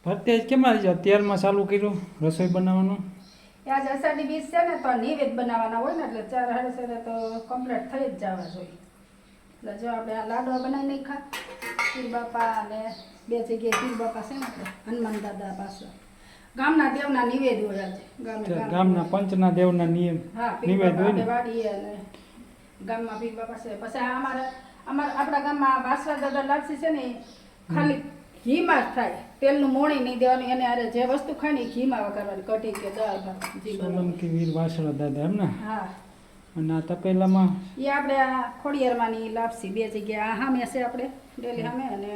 ભરતે જ કેમ આવી જાવ તેલમાં ચાલુ કર્યું રસોઈ બનાવવાનું? આજ અષાઢી બીજ છે ને તો નૈવેદ્ય બનાવવાના હોય ને એટલે 4 સાડા 4 તો કમ્પ્લીટ થઈ જ જવા જોઈએ. એટલે જો આપણે આ લાડવા બનાવી નાખ્યા પીર બાપા અને 2 જગ્યાએ પીર બાપા છે ને આપણે હનુમાન દાદા પાસે ગામના દેવના નિવેદ હોય આજે ગામના પંચના દેવના નિયમ નિવેદ હોય ને વાડીએ અને ગામમાં પીર બાપા છે. પછી આપણા ગામમાં વાસરા દાદા લાપસી છે ને ખાલી ઘીમાં જ થાય, તેલનું મોણી નહીં દેવાનું. એને આરે જે વસ્તુ ખાય ને ઘીમાં વઘારવાની, કઢી કે દાળ ભાત જી સોલંકી વીર વાસણા દાદા એમ ને? હા. અને આ તપેલામાં એ આપણે આ ખોડિયારમાંની લાપસી 2 જગ્યાએ આ સામે છે આપણે ડેલી સામે અને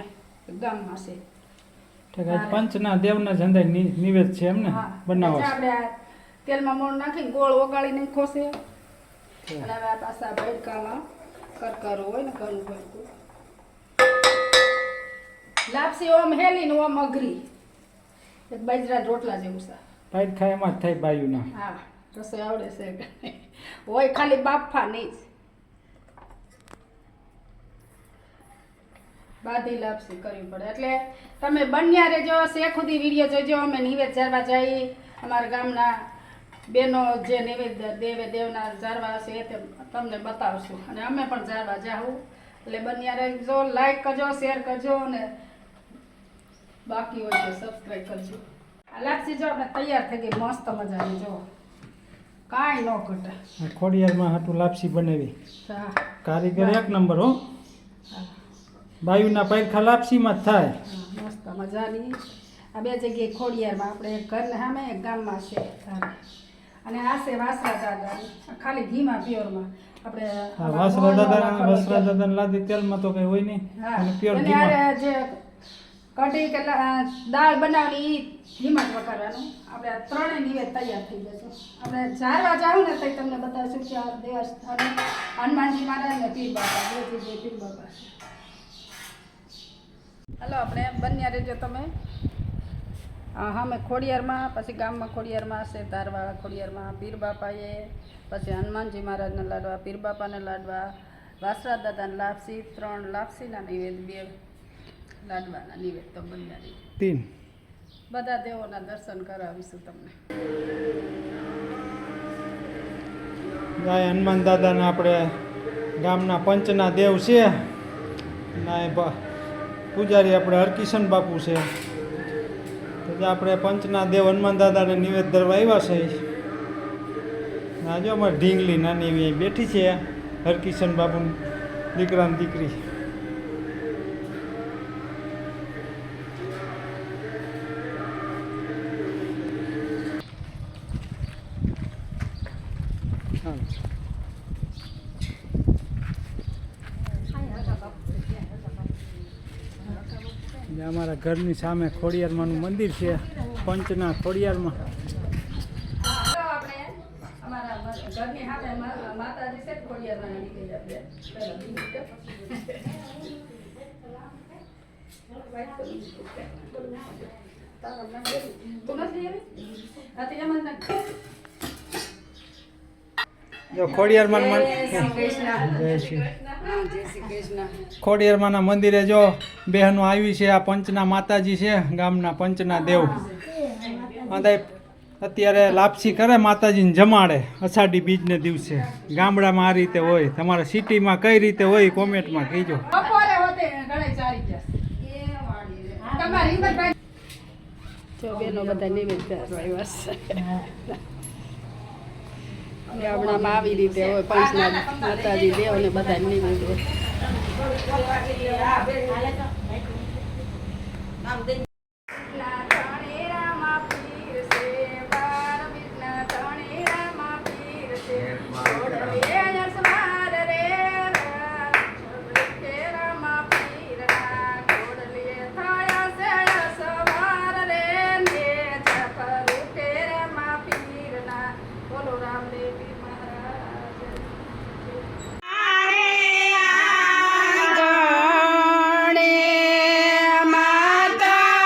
ગામમાં છે. પંચના દેવના જંદાય નિવેદ છે એમ ને બનાવો છે. આપણે આ તેલમાં મોણ નાખીને ગોળ ઓગાળીને ખોસે અને હવે આ પાછા ભડકામાં કરકરો હોય ને ઘણું ભડકું લાપસી ઓમ હેલી ને ઓમ અઘરી એક બાજરા રોટલા જેવું છે. પાઈટ ખાય એમાં જ થાય બાયુના. હા, રસોઈ આવડે છે હોય ખાલી બાફા નહીં જ બાધી લાપસી કરવી પડે. એટલે તમે બન્યા રહેજો, શેખ સુધી વિડીયો જોજો. અમે નિવેદ જારવા જઈએ, અમારા ગામના બેનો જે નિવેદ દેવના જારવા છે તે તમને બતાવશું અને અમે પણ જારવા જાઉં. એટલે બન્યા રહેજો, લાઈક કરજો, શેર કરજો અને બાકી હોય તો સબસ્ક્રાઈબ કરજો. આ લાપસી જો આપણે તૈયાર થઈ ગઈ મસ્ત મજાની, જો કાંઈ ન ઘટે. ખોડિયારમાં હાટું લાપસી બનાવી, હા કારીગર એક નંબર હો. બાયુના પૈરખા લાપસીમાં જ થાય. મસ્ત મજાની આ 2 જગ્યાએ ખોડિયારમાં આપણે એક ઘરના સામે એક ગામમાં છે અને આ છે વાસરા દાદા ખાલી ઘીમાં પ્યોરમાં આપણે વાસરા દાદા લાદી તેલમાં તો કઈ હોય નહીં અને પ્યોર ઘીમાં જે કઢી કે દાળ બનાવવાની ઘીમાં જ વઘારવાનું. આપણે આ 3 નિવેદ તૈયાર થઈ જશે. આપણે જારવા જાવ ને તો તમને બતાવશું કે આ દેવસ્થાન હનુમાનજી મહારાજ ને પીર બાપા 2 જગ્યાએ પીર બાપા. હાલો આપણે બન્યા રહેજો તમે. હા મેં ખોડિયારમાં, પછી ગામમાં ખોડિયારમાં છે ધારવાળા ખોડિયારમાં પીર બાપાએ, પછી હનુમાનજી મહારાજના લાડવા, પીર બાપાના લાડવા, વાસરા દાદાના લાપસી, 3 લાપસીના નિવેદ, 2 લાડવાના નિવેદ તો બન્યા રહેજો. 3 બધા દેવોના દર્શન કરાવીશું તમને. હનુમાન દાદાના આપણે ગામના પંચના દેવ છે ના પૂજારી આપણે હરકિશન બાપુ છે. તો આપણે પંચના દેવ હનુમાન દાદાને નિવેદ ધરવા આવ્યા છે. આજે અમારે ઢીંગલી નાની એવી બેઠી છે હરકિશન બાપુ દીકરાની દીકરી. અમારા ઘરની સામે ખોડિયારમાંનું મંદિર છે, પંચના ખોડિયારમાં. ઘરની સામે માતાજી છે ખોડિયારમાં નીકળી ખોડિયારમાંના મંદિરે જો બહેનો આવી છે. આ પંચના માતાજી છે, ગામના પંચના દેવ. અત્યારે લાપસી કરે માતાજીને જમાડે અષાઢી બીજને દિવસે. ગામડામાં આ રીતે હોય, તમારા સિટીમાં કઈ રીતે હોય કોમેન્ટમાં કહેજો. બેનો બધા નિવેદ આવ્યા ગામડામાં આવી રીતે હોય. પંચના માતાજી દેવ ને બધા નિવેદ હોય. માતા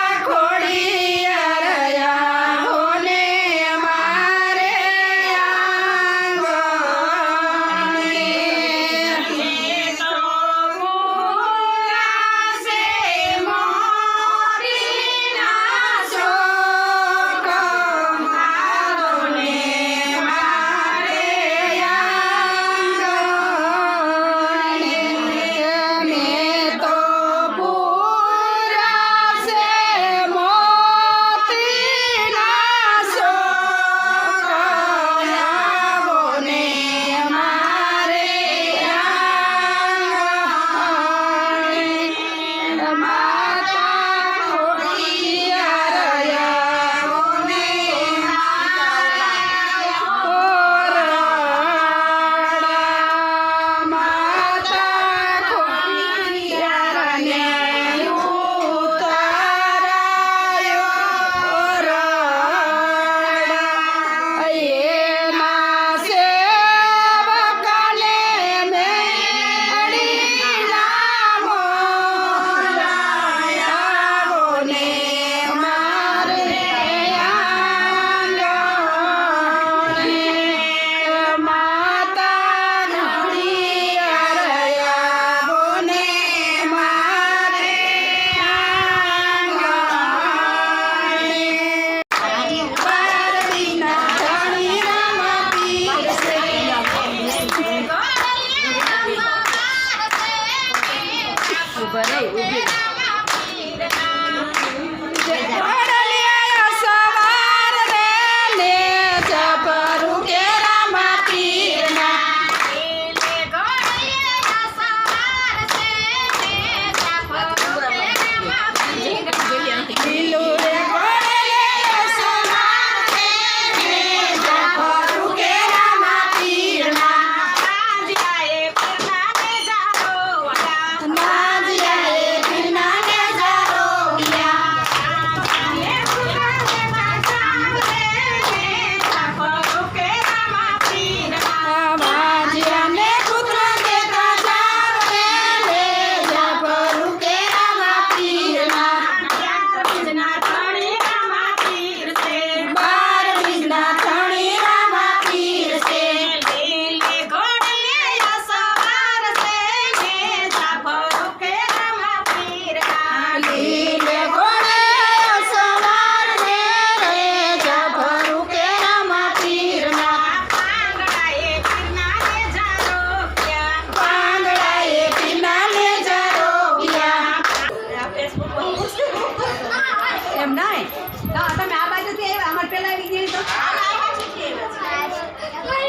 તમે આ બાજુથી આવ્યા અમાર પેલા આવી ગઈ તો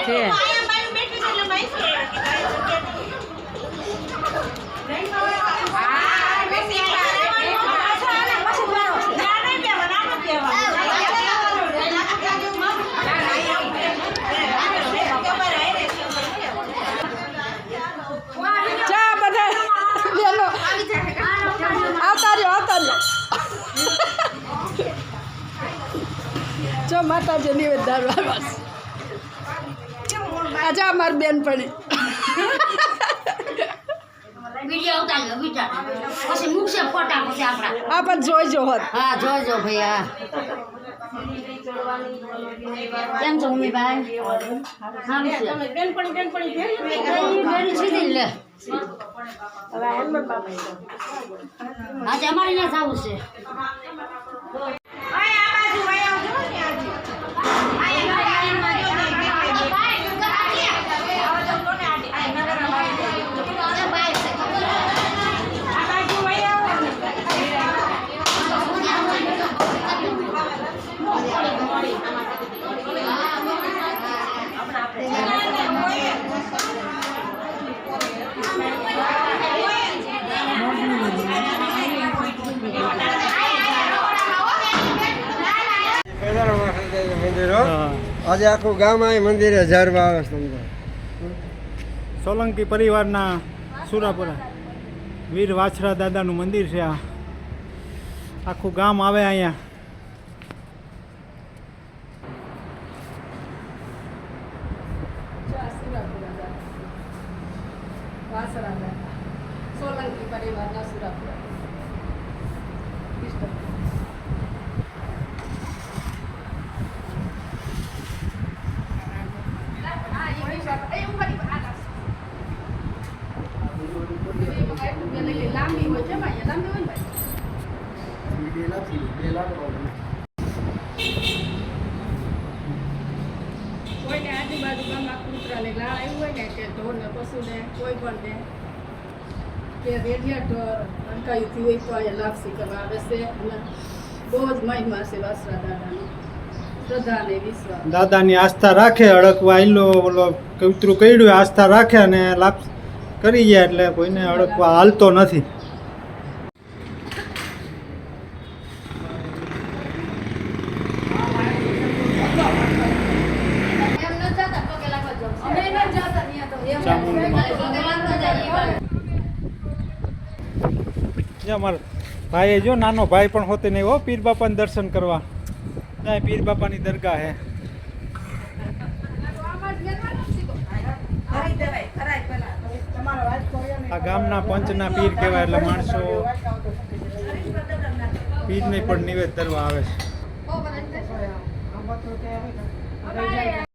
છે ચા બધા બેનો આવતા રહ્યો જો માતાજી નિવેદન બસ આજે અમારી બેનપણી વિડિયો ઉતાર્યો વિચાર પછી મૂકશે ફોટા પછી આપણા આ પણ જોઈજો હોત હા જોજો ભાઈ હા કેમ છો મમ્મીભાઈ હા છે બેન સીધી લે આજે અમારે ત્યાં જવું છે આજે આખું ગામ આ મંદિરે હજારમાં આવે છે તમને સોલંકી પરિવારના સુરાપુરા વીર વાછરા દાદાનું મંદિર છે આ આખું ગામ આવે અહીંયા સોલંકી પરિવારના સુરાપુરા લાંબી હોય છે ભાઈ લાંબી હોય ને કોઈને આજુબાજુ ગામમાં કૂતરાને લાળ આવ્યું હોય ને કે ઢોરને પશુને કોઈ પણ ને કે રેડિયેટર અટકાયું થયું હોય તો અહીંયા લાપસી કરવા આવે છે અને બહુ જ મહિમા છે વાસરા દાદાનો શ્રદ્ધા અને વિશ્વાસ દાદાની આસ્થા રાખે અડકવા આયલો ઓલો કૂતરું કર્યું આસ્થા રાખે અને લાભ કરી જાય એટલે કોઈને અડકવા હાલતો નથી અમારા ભાઈ જો નાનો ભાઈ પણ હોતે નહીં હો પીર બાપાને દર્શન કરવા ત્યાં પીર બાપાની દરગાહ હે આ ગામના પંચના પીર કહેવાય એટલે માણસો પીરને પણ નિવેદ કરવા આવે છે